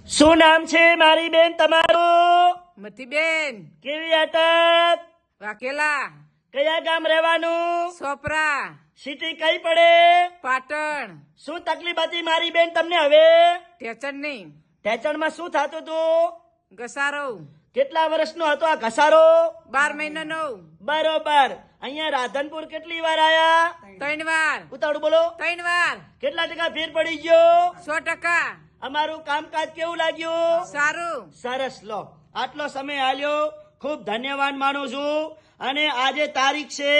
શું નામ છે મારી બેન તમારું? મતીબેન કેવી અટક? વાકેલા કયા ગામ રહેવાનું? સોપરા સિટી કઈ પડે? પાટણ શું તકલીફ હતી મારી બેન તમને હવે? ટેચન નહીં ટેચણમાં શું થતું હતું? ઘસારો કેટલા વર્ષનો હતો આ ઘસારો? 12 મહિનાનો બરોબર. અહીંયા રાધનપુર કેટલી વાર આયા? 3 વાર ઉતાવળું બોલો. 3 વાર કેટલા ટકા ફેર પડી ગયો? 100%. અમારું કામકાજ કેવું લાગ્યું? સારું. સરસ. લો, આટલો સમય આલ્યો, ખૂબ ધન્યવાદ માનું છું. અને આજે તારીખ છે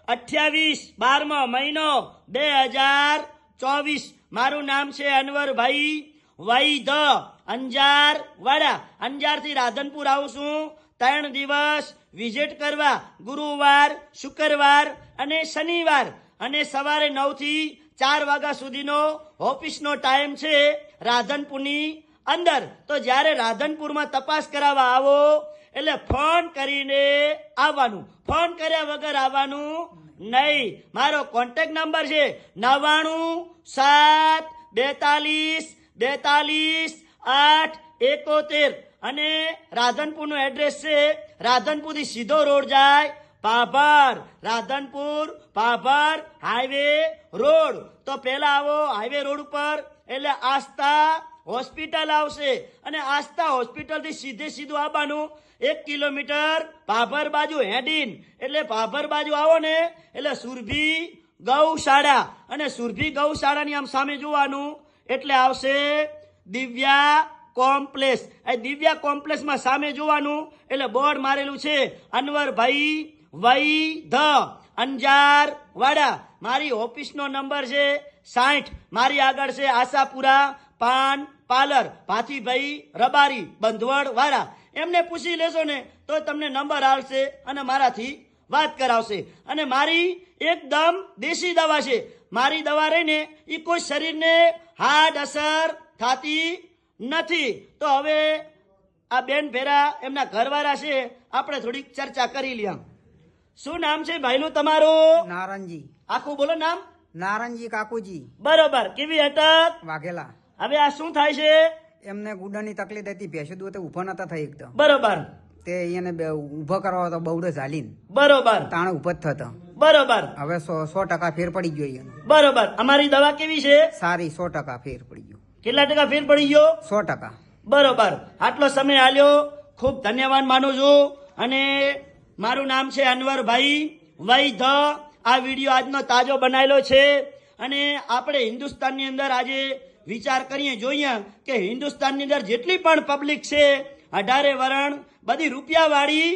28 12મો મહિનો 2024. મારું નામ છે અનવરભાઈ વૈધ, અંજાર વાડા. અંજાર થી રાધનપુર આવું છું 3 દિવસ વિઝિટ કરવા, ગુરુવાર, શુક્રવાર અને શનિવાર. અને સવારે 9 થી 4 વાગ્યા સુધીનો ઓફિસનો ટાઈમ છે રાધનપુરની અંદર. તો જ્યારે રાધનપુરમાં તપાસ કરાવવા આવો એટલે ફોન કરીને આવવાનું, ફોન કર્યા વગર આવવાનું નહીં. મારો કોન્ટેક્ટ નંબર છે 9972422871. અને રાધનપુરનું એડ્રેસ છે, રાધનપુરથી સીધો રોડ જાય પાભર, રાધનપુર પાભર હાઈવે રોડ. તો પેલા આવો હાઈવે રોડ ઉપર એટલે આસ્થા હોસ્પિટલ આવશે. અને આસ્થા હોસ્પિટલ થી સીધું આવવાનું 1 કિલોમીટર પાભર બાજુ હેડીન એટલે પાભર બાજુ આવો ને એટલે સુરભી ગૌશાળા. અને સુરભી ગૌશાળાની આમ સામે જોવાનું એટલે આવશે દિવ્યા કોમ્પ્લેક્સ. એ દિવ્યા કોમ્પ્લેક્સમાં સામે જોવાનું એટલે બોર્ડ મારેલું છે અનવરભાઈ વૈધ, અંજાર વાડા. મારી ઓફિસનો નંબર છે 60. મારી આગળ છે આશાપુરા પાન પાર્લર, ભાથીભાઈ રબારી, બંધવડ વાળા. એમને પૂછી લેશો ને તો તમને નંબર આવશે અને મારાથી વાત કરાવશે. અને મારી એકદમ દેશી દવા છે. મારી દવા રહીને એ કોઈ શરીરને હાર્ડ અસર થતી નથી. તો હવે આ બેન ભેરા એમના ઘરવાળા છે, આપણે થોડીક ચર્ચા કરી લઈએ. શું નામ છે ભાઈનું તમારું? નારણજી. આખું બોલો નામ. નારણજી કાકુજી. બરોબર. કેવી અટક? વાઘેલા. હવે આ શું થાય છે? એમને ગુડાની તકલીફ હતી, ભેંસો દૂધ ઉભો નતા થઈ એકદમ. બરોબર. તે એને ઉભો કરવા તો બહુડે ઝાલીને બરોબર. તાણે ઉભો જ થતો. બરોબર. હવે 100% ફેર પડી ગયો એનો. બરોબર. અમારી દવા કેવી છે? સારી 100% ફેર પડી ગયો. કેટલા ટકા ફેર પડી ગયો? 100%. બરોબર. આટલો સમય આલ્યો, ખૂબ ધન્યવાદ માનું છું. અને મારું નામ છે અનવરભાઈ વૈધ. આ વિડીયો આજનો તાજો બનાવેલો છે. અને આપણે હિન્દુસ્તાનની અંદર આજે વિચાર કરીએ, જોઈએ કે હિન્દુસ્તાનની અંદર જેટલી પણ પબ્લિક છે 18 વરણ બધી રૂપિયાવાળી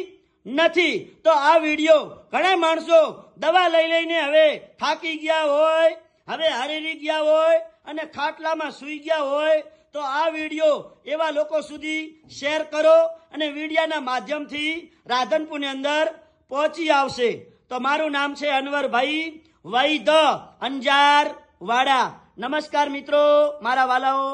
નથી. તો આ વિડીયો ઘણા માણસો દવા લઈ લઈને હવે થાકી ગયા હોય, હવે હારેરી ગયા હોય અને ખાટલામાં સૂઈ ગયા હોય. તો આ વિડીયો એવા લોકો સુધી શેર કરો અને વિડીયાના માધ્યમથી રાધનપુરની અંદર પહોંચી આવશે. તો મારું નામ છે અનવરભાઈ વૈધ, અંજાર વાડા. નમસ્કાર મિત્રો, મારા વાલાઓ.